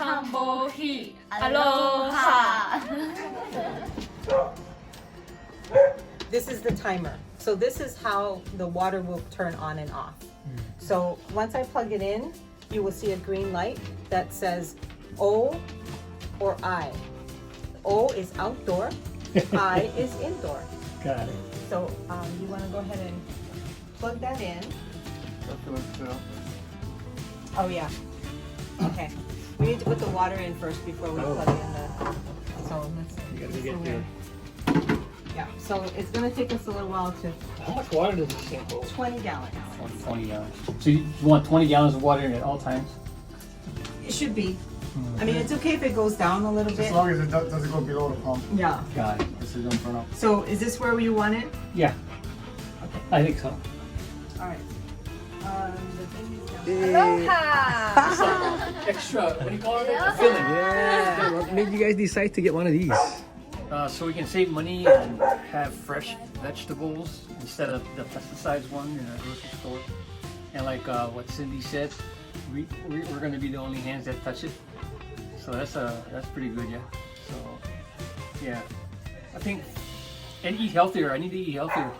Kambohi. Aloha. This is the timer. So this is how the water will turn on and off. So once I plug it in, you will see a green light that says O or I. O is outdoor, I is indoor. Got it. So you want to go ahead and plug that in. Oh yeah. Okay. We need to put the water in first before we plug in the. So let's. You gotta get there. Yeah. So it's gonna take us a little while to. How much water does this thing hold? 20 gallons. 20 gallons. So you want 20 gallons of water in at all times? It should be. I mean, it's okay if it goes down a little bit. As long as it doesn't go below the pump. Yeah. Got it. This is don't burn up. So is this where you want it? Yeah. Okay. I think so. All right. The thing is down. Aloha. Extra, what do you call it? Filling. Yeah. What made you guys decide to get one of these? So we can save money and have fresh vegetables instead of the pesticides one in our grocery store. And like what Cindy said, we're going to be the only hands that touch it. So that's pretty good, yeah. So yeah, I think, and eat healthier. I need to eat healthier.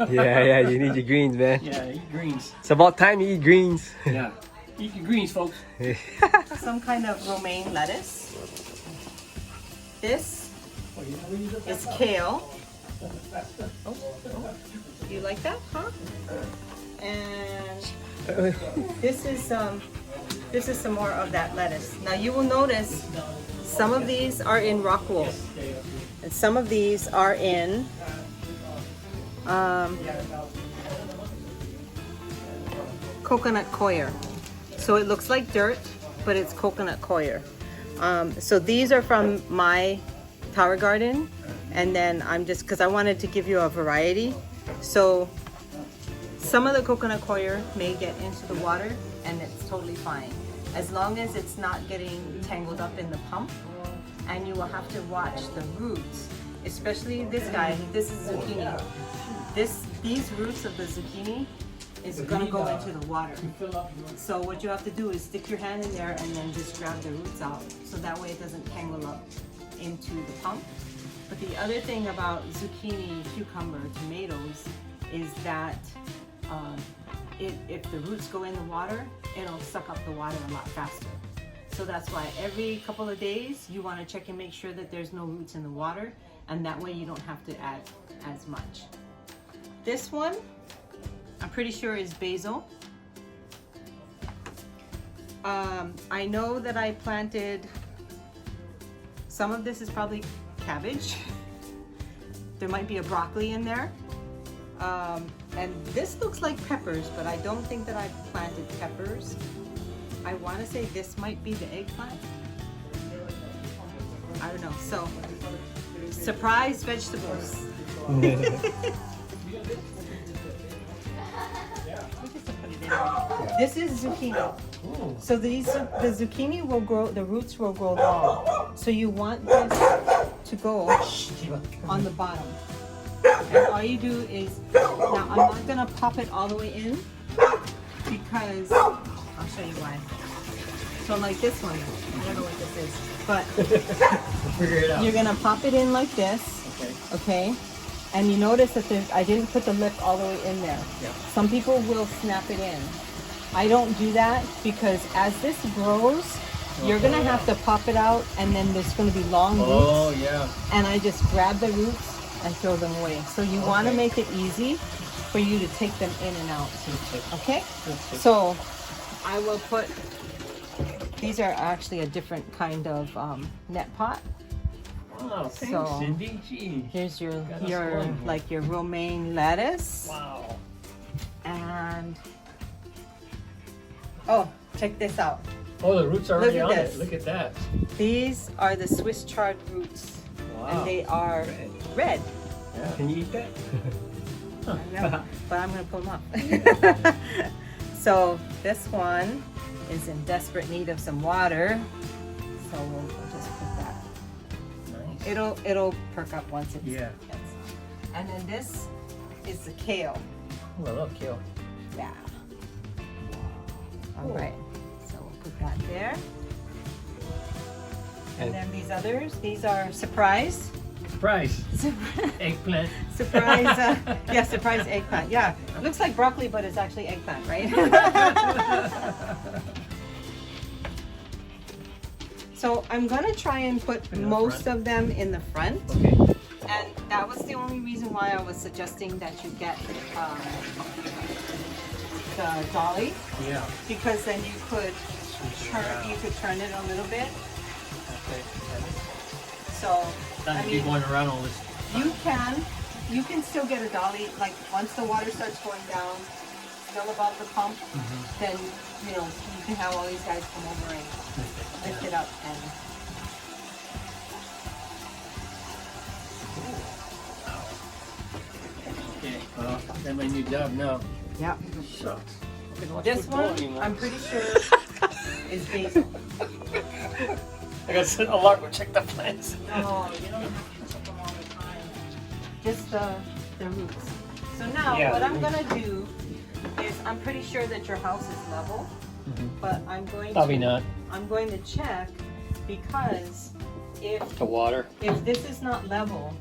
Yeah, you need your greens, man. Yeah, eat greens. It's about time you eat greens. Yeah, eat your greens, folks. Some kind of romaine lettuce. This is kale. Oh, you like that, huh? And this is some more of that lettuce. Now you will notice some of these are in rock wool, and some of these are in coconut coir. So it looks like dirt, but it's coconut coir. So these are from my tower garden, and then I'm just, because I wanted to give you a variety. So some of the coconut coir may get into the water, and it's totally fine, as long as it's not getting tangled up in the pump. And you will have to watch the roots, especially this guy. This is zucchini. These roots of the zucchini is going to go into the water. So what you have to do is stick your hand in there and then just grab the roots out, so that way it doesn't tangle up into the pump. But the other thing about zucchini, cucumber, tomatoes is that if the roots go in the water, it'll suck up the water a lot faster. So that's why every couple of days you want to check and make sure that there's no roots in the water, and that way you don't have to add as much. This one, I'm pretty sure is basil. I know that I planted, some of this is probably cabbage. There might be a broccoli in there. And this looks like peppers, but I don't think that I planted peppers. I want to say this might be the eggplant. I don't know. So, surprise vegetables. This is zucchini. So the zucchini will grow, the roots will grow long. So you want this to go on the bottom. And all you do is, now I'm not gonna pop it all the way in, because I'll show you why. So like this one, I don't know what this is, but Figure it out. you're gonna pop it in like this, okay? And you notice that I didn't put the lip all the way in there. Yeah. Some people will snap it in. I don't do that, because as this grows, you're gonna have to pop it out, and then there's gonna be long roots. Oh yeah. And I just grab the roots and throw them away. So you want to make it easy for you to take them in and out. Okay? So I will put, these are actually a different kind of net pot. Wow, thanks, So, Cindy. Gee. Here's your Got us going here. like your romaine lettuce. Wow. And oh, check this out. Oh, the roots are already Look on at it. this. Look at that. These are the Swiss chard roots. Wow. And they are red. Yeah. Can you eat that? I know, but I'm gonna pull them up. So this one is in desperate need of some water. So we'll just put that. Nice. It'll perk up once it's Yeah. And then this is the kale. Oh, I love kale. Yeah. All right. So we'll put that there. And then these others, these are surprise. Surprise. Eggplant. Surprise, yeah, surprise eggplant. Yeah, looks like broccoli, but it's actually eggplant, right? So I'm gonna try and put In the most front? of them in the front. Okay. And that was the only reason why I was suggesting that you get the dolly, Yeah. because then you could turn it a little bit. Okay. So Not I to be mean, going around all this. you can still get a dolly. Like once the water starts going down, still above the pump, then you know you can have all these guys come over and lift it up and. Okay. Well, that's my new job now. Yeah. Shucks. This one, I'm pretty sure, is basil. I gotta set an alarm to check the plants. No, you don't have to check them all the time. Just the roots. So now, Yeah, what the I'm gonna do is, I'm pretty sure that your house is level, but I'm going Probably to not. I'm going to check, because if The water. this is not level,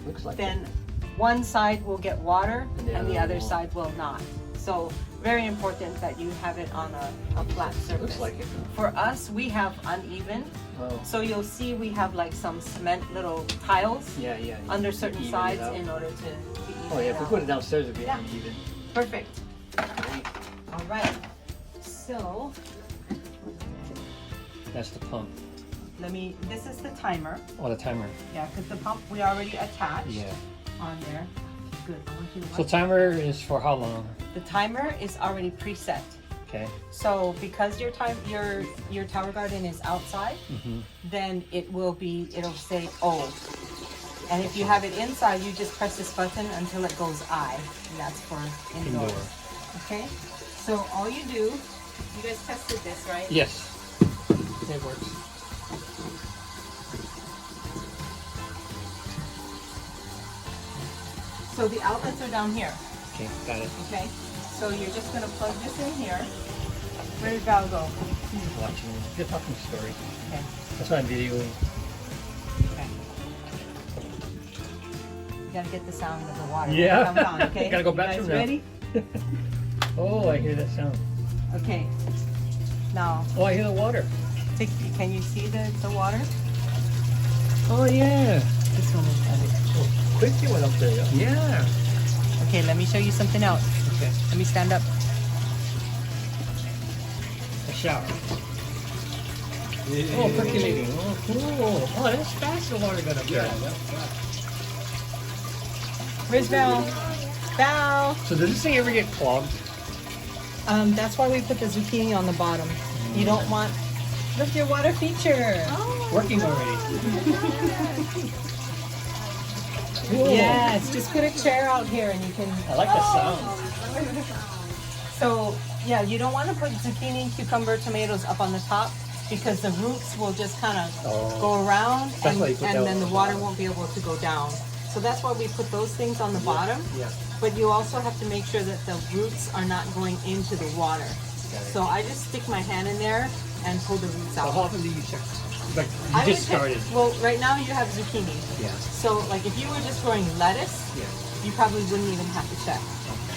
Looks like then one side will get water and the other won't. side will not. So very important that you have it on a flat surface. Looks like it. For us, we have uneven. Oh. So you'll see we have like some cement little tiles Yeah, yeah. under You certain even it sides out. in order to even Oh yeah, it if we out. put it downstairs, it'd be Yeah. uneven. Perfect. Great. All right. So That's the pump. this is the timer. Oh, the timer. Yeah, because the pump we already attached Yeah. on there. Good. I want you to So watch. timer is for how long? The timer is already preset. Okay. So because your tower garden is outside, then it'll say O. And if you have it inside, you just press this button until it goes I, and that's for indoor. Indoor. Okay? So all you do, you guys tested this, right? Yes. It works. So the outlets are down here, Okay, got it. okay? So you're just gonna plug this in here. Where did Val go? He's watching the fucking story. Okay. That's why I'm videoing. Okay. You gotta get the sound of the water. Yeah. Come down, okay? Gotta go You bathroom guys now. ready? Oh, I hear that sound. Okay. Now, Oh, I hear the water. can you see the water? Oh yeah. This one is better. Oh, quick you went up there. Yeah. Okay, let me show you something else. Okay. Let me stand up. A shower. Oh, percolating. Oh, cool. Oh, that's fast. The water got up there. Where's Val? Val! So does this thing ever get clogged? That's why we put the zucchini on the bottom. You don't want... Look, your water feature! Working already. Cool. Yes, just put a chair out here and you can... I like the sound. So, yeah, you don't want to put zucchini, cucumber, tomatoes up on the top because the roots will just kind of go around That's why you put that and then on the the water bottom. won't be able to go down. So that's why we put those things on the bottom. Yeah. But you also have to make sure that the roots are not going into the water. Got it. So I just stick my hand in there and pull the roots So how out. often do you check? Like I you would just pick- started. Well, right now you have zucchini. Yeah. So like if you were just growing lettuce, Yeah. you probably wouldn't even have to check.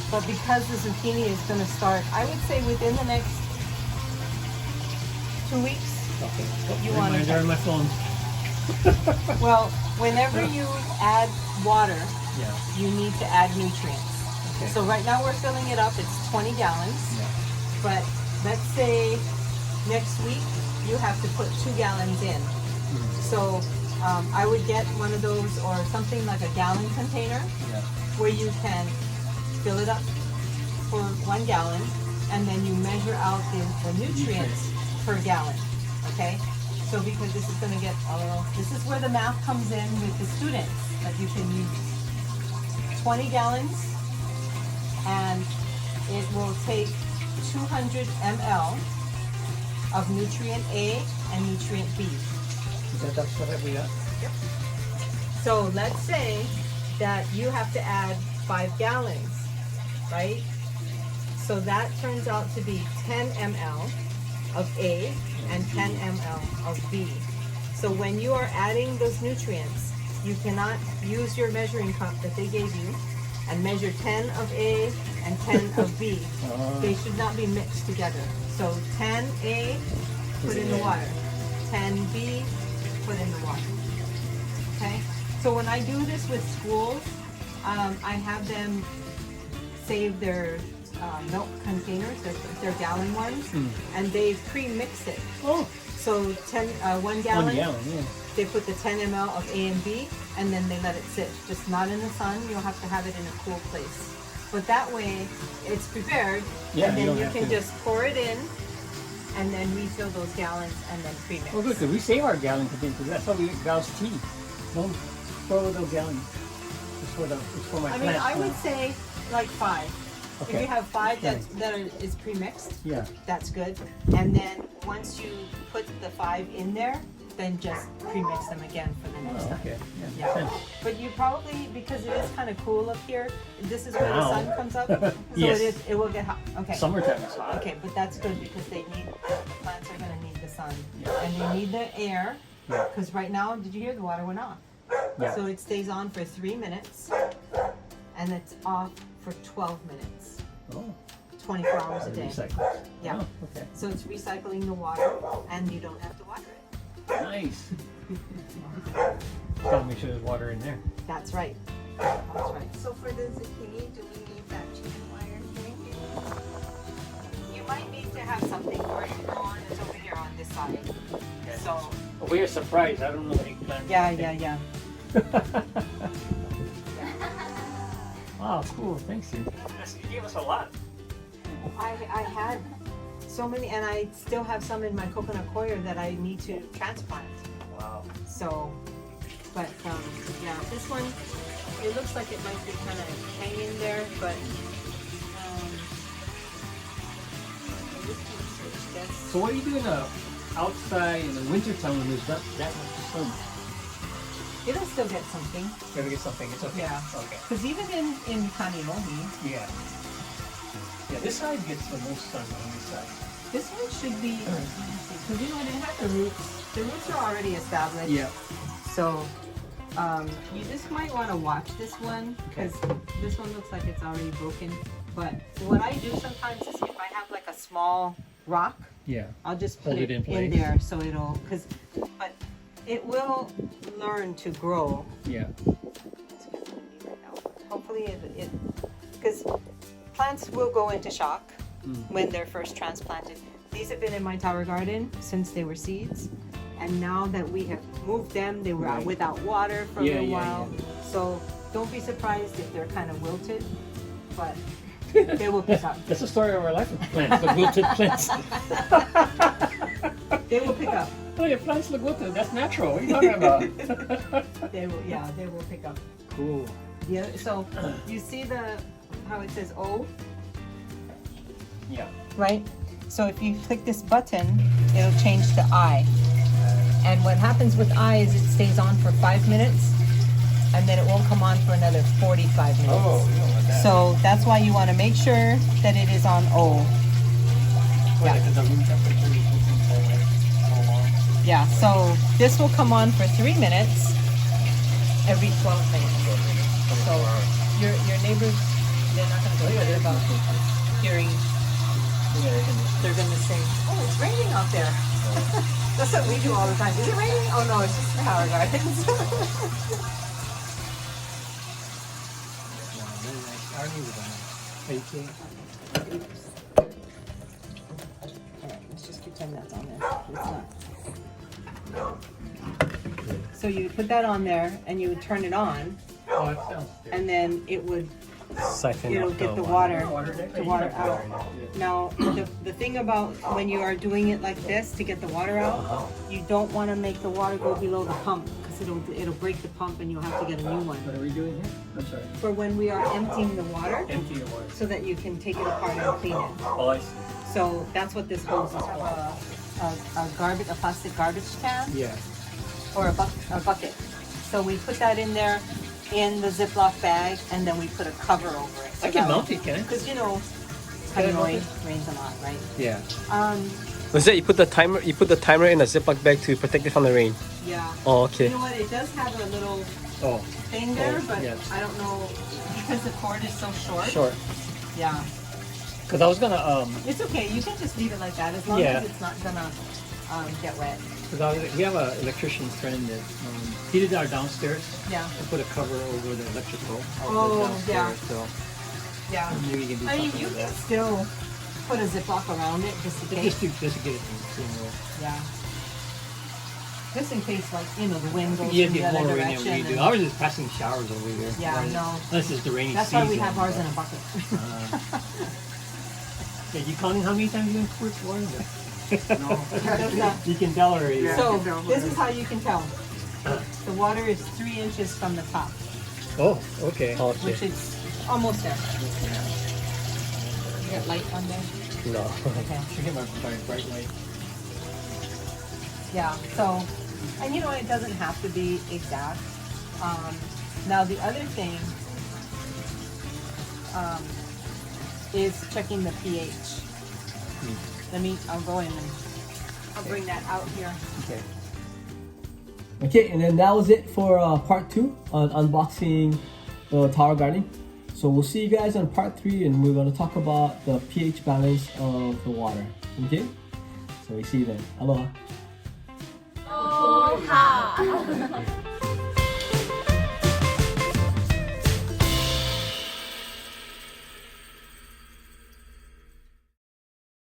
But because the zucchini is going to start, I would say within the next 2 weeks. Okay. You want to Reminder on my phone. Well, whenever you add water, Yeah. you need to add nutrients. Okay. So right now we're filling it up. It's 20 gallons. Yeah. But let's say next week you have to put 2 gallons in. So I would get one of those or something like a gallon container Yeah. where you can fill it up for 1 gallon and then you measure out the nutrients per gallon. Okay? So because this is going to get a little, this is where the math comes in with the students that you can use 20 gallons and it will take 200 ml of nutrient A and nutrient B. That's what we got. So let's say that you have to add 5 gallons, right? So that turns out to be 10 ml of A and 10 ml of B. So when you are adding those nutrients, you cannot use your measuring cup that they gave you and measure 10 of A and 10 of B. They should not be mixed together. So 10 A, put in the water. 10 B, put in the water. Okay? So when I do this with schools, I have them save their milk containers, their gallon ones, and they pre-mix it. Oh, So 1 gallon, 1 gallon, yeah. they put the 10 ml of A and B, and then they let it sit. Just not in the sun. You'll have to have it in a cool place. But that way, it's prepared, Yeah, and you then don't you have can to- just pour it in, and then refill those gallons, and then pre-mix. Well, good, 'cause we save our gallon containers, because that's how we make Val's tea. Don't throw away those gallons. It's for my I mean, plants I now. would say like 5. If Okay. you have 5 is pre-mixed, Yeah. that's good. And then once you put the 5 in there, then just pre-mix them again for the next Oh, time. okay. Yeah, Yeah. makes sense. But you probably, because it is kind of cool up here, this is where the Now. sun comes up, so Yes. it will get hot. Okay. Summertime is hot. Okay, but that's good because the plants are going to need the sun. Yeah. And they need the air, Yeah. because right now, did you hear the water went off? Yeah. So it stays on for 3 minutes, and it's off for 12 minutes, Oh, 24 hours a day. recycle. Yeah. Oh, okay. So it's recycling the water, and you don't have to water it. Nice. Gotta make sure there's water in there. That's right. That's right. So for the zucchini, do we need that chicken wire thing? You might need to have something for it. It's over here on this side. So, Oh, we're surprised. I don't know eggplant. yeah. Wow, cool. Thanks, you. You gave us a lot. I had so many, and I still have some in my coconut coir that I need to transplant. Wow. So, but yeah, this one, it looks like it might be kind of hanging there, but I just can't search this. So what are you doing outside in the wintertime when there's not that much sun? It'll still get something. Gotta get something. It's okay. Yeah. Okay. Because even in Kanimohi, Yeah. Yeah, this side gets the most sun on this side. this one should be, because you know, it had the roots. The roots are already established. Yeah. So, you just might want to watch this one because this one looks like it's already broken. But what I do sometimes is if I have like a small rock, Yeah. I'll just put Hold it it in in place. there so it'll, but it will learn to grow. Yeah. Hopefully because plants will go into shock when they're first transplanted. These have been in my tower garden since they were seeds. And now that we have moved them, they were Right. without water for a Yeah, little yeah, while. So don't be surprised if they're kind of wilted, but they will pick up. That's the story of our life with plants. The wilted plants. They will pick up. Oh, your plants look wilted. That's natural. What are you talking about? They will pick up. Cool. Yeah. So you see how it says O, Yeah. right? So if you click this button, it'll change to I. And what happens with I is it stays on for 5 minutes, and then it won't come on for another 45 minutes. Oh, you don't want that. So that's why you want to make sure that it is on O. Well, because the room temperature is so long. Yeah, so this will come on for 3 minutes every 12 minutes. So your neighbors, they're not going to be worried about hearing. They're going to say, oh, it's raining out there. That's what we do all the time. Is it raining? Oh no, it's just Tower Gardens. Alright, let's just pretend that's on there. It's not. So you put that on there and you would turn it on, Oh, that sounds good. and then it'll Siphon get the water there. the water out. Now the thing about when you are doing it like this to get the water out, you don't want to make the water go below the pump because it'll break the pump and you'll have to get a new one. What are we doing here? I'm sorry. For when we are emptying the water, Empty your water. so that you can take it apart and clean it. Oh, I see. So that's what this hose is for. A plastic garbage can Yeah. or a bucket. So we put that in there in the Ziploc bag, and then we put a cover over it. I can mount it, can I? Because you know, Can I mount Hanoi it? rains a lot, right? Yeah. Was that you put the timer? You put the timer in a Ziploc bag to protect it from the rain. Yeah. Oh, You okay. know what? It does have a little Oh, thing there, Oh, but yeah. I don't know because the cord is so short. short. Yeah. Because I was gonna It's okay. You can just leave it like that as long Yeah. as it's not gonna get wet. we have an electrician friend that he did our downstairs. Yeah. I put a cover over the electrical. Oh, downstairs, yeah. So Yeah. maybe you can do I mean, something you with can that. still put a Ziploc around it just in case. Just to get it in. Yeah. Just in case, like, you know, the wind goes Yeah, in the get other more rain than direction. we do. and- I was just passing showers over here. Yeah, I know. Unless it's the rainy That's season. why we have ours in a but, bucket. Yeah, you counting how many times you been poured water? No. That's not- You can tell already. Yeah. So, this is how you can tell. The water is 3 inches from the top, Oh, okay. which Okay. is almost there. You got light on there? No. Okay. Should get my bright light. Yeah, so, and you know, it doesn't have to be exact. Now, the other thing is checking the pH. I'll go in and I'll bring that out here. Okay. Okay, and then that was it for part 2 on unboxing the tower garden. So we'll see you guys on part 3, and we're going to talk about the pH balance of the water. Okay? So we see you then. Aloha. Oh, ha.